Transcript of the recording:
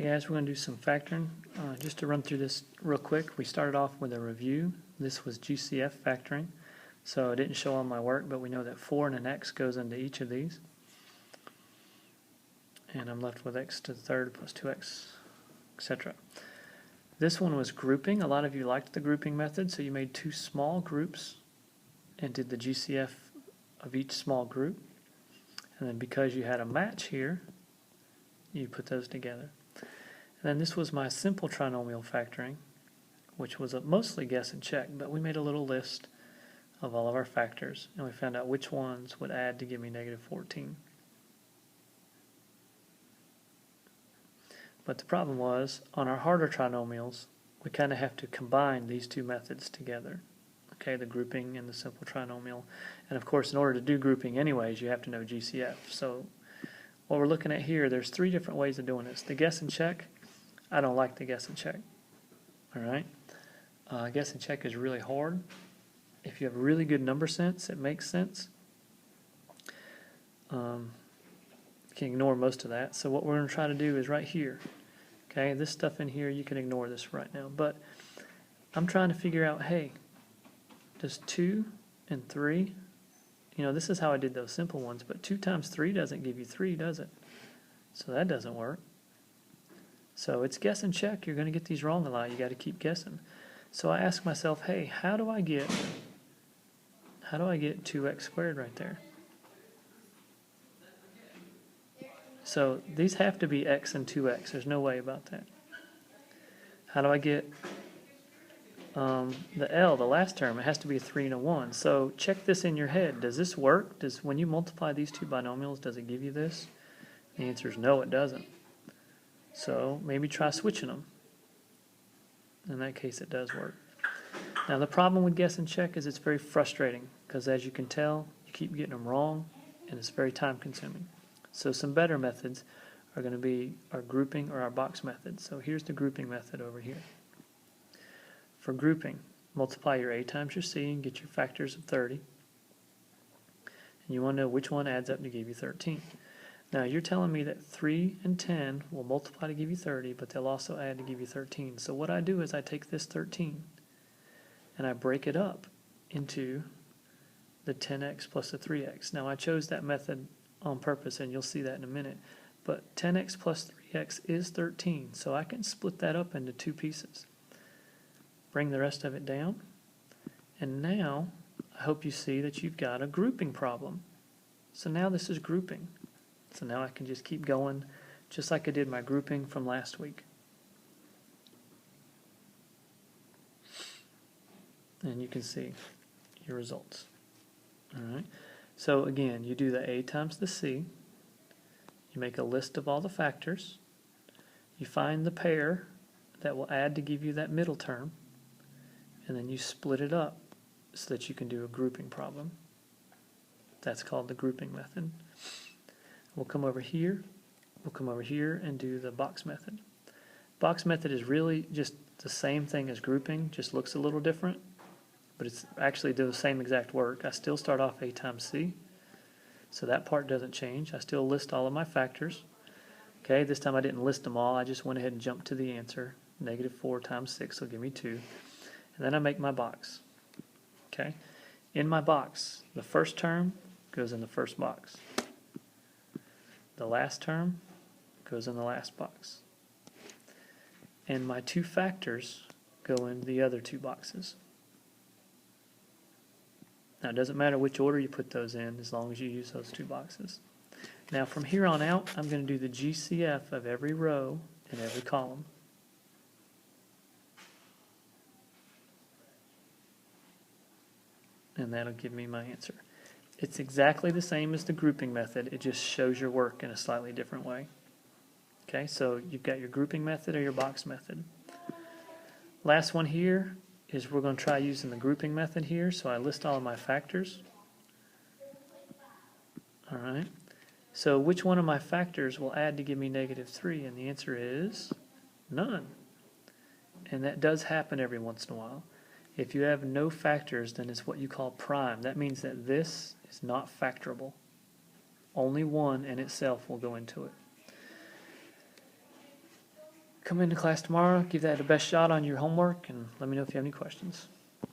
Hey guys, we're going to do some factoring. Just to run through this real quick, we started off with a review. This was GCF factoring, so it didn't show on my work, but we know that 4 and an x goes into each of these. And I'm left with x to the third plus 2x, etc. This one was grouping. A lot of you liked the grouping method, so you made 2 small groups and did the GCF of each small group. And then because you had a match here, you put those together. And then this was my simple trinomial factoring, which was mostly guess and check, but we made a little list of all of our factors, and we found out which ones would add to give me negative 14. But the problem was, on our harder trinomials, we kind of have to combine these 2 methods together. Okay, the grouping and the simple trinomial. And of course, in order to do grouping anyways, you have to know GCF. So what we're looking at here, there's 3 different ways of doing this. The guess and check, I don't like the guess and check. Alright? Guess and check is really hard. If you have really good number sense, it makes sense. You can ignore most of that. So what we're going to try to do is right here. Okay, this stuff in here, you can ignore this right now. But I'm trying to figure out, hey, does 2 and 3, you know, this is how I did those simple ones, but 2 times 3 doesn't give you 3, does it? So that doesn't work. So it's guess and check. You're going to get these wrong a lot. You got to keep guessing. So I ask myself, hey, how do I get 2x squared right there? So these have to be x and 2x. There's no way about that. How do I get the L, the last term? It has to be a 3 and a 1. So check this in your head. Does this work? When you multiply these 2 binomials, does it give you this? The answer is no, it doesn't. So maybe try switching them. In that case, it does work. Now the problem with guess and check is it's very frustrating because, as you can tell, you keep getting them wrong and it's very time consuming. So some better methods are going to be our grouping or our box method. So here's the grouping method over here. For grouping, multiply your a times your c and get your factors of 30. And you want to know which one adds up to give you 13. Now you're telling me that 3 and 10 will multiply to give you 30, but they'll also add to give you 13. So what I do is I take this 13 and I break it up into the 10x plus the 3x. Now I chose that method on purpose, and you'll see that in a minute. But 10x plus 3x is 13, so I can split that up into 2 pieces. Bring the rest of it down, and now I hope you see that you've got a grouping problem. So now this is grouping. So now I can just keep going just like I did my grouping from last week. And you can see your results. Alright. So again, you do the a times the c. You make a list of all the factors. You find the pair that will add to give you that middle term. And then you split it up so that you can do a grouping problem. That's called the grouping method. We'll come over here and do the box method. Box method is really just the same thing as grouping, just looks a little different, but it's actually do the same exact work. I still start off a times c, so that part doesn't change. I still list all of my factors. Okay, this time I didn't list them all, I just went ahead and jumped to the answer. Negative 4 times 6 will give me 2. And then I make my box. Okay, in my box, the first term goes in the first box. The last term goes in the last box. And my 2 factors go in the other 2 boxes. Now it doesn't matter which order you put those in as long as you use those 2 boxes. Now from here on out, I'm going to do the GCF of every row and every column. And that'll give me my answer. It's exactly the same as the grouping method, it just shows your work in a slightly different way. Okay, so you've got your grouping method or your box method. Last one here is we're going to try using the grouping method here, so I list all of my factors. Alright, so which one of my factors will add to give me negative 3? And the answer is none. And that does happen every once in a while. If you have no factors, then it's what you call prime. That means that this is not factorable. Only 1 in itself will go into it. come into class tomorrow, give that the best shot on your homework, and let me know if you have any questions.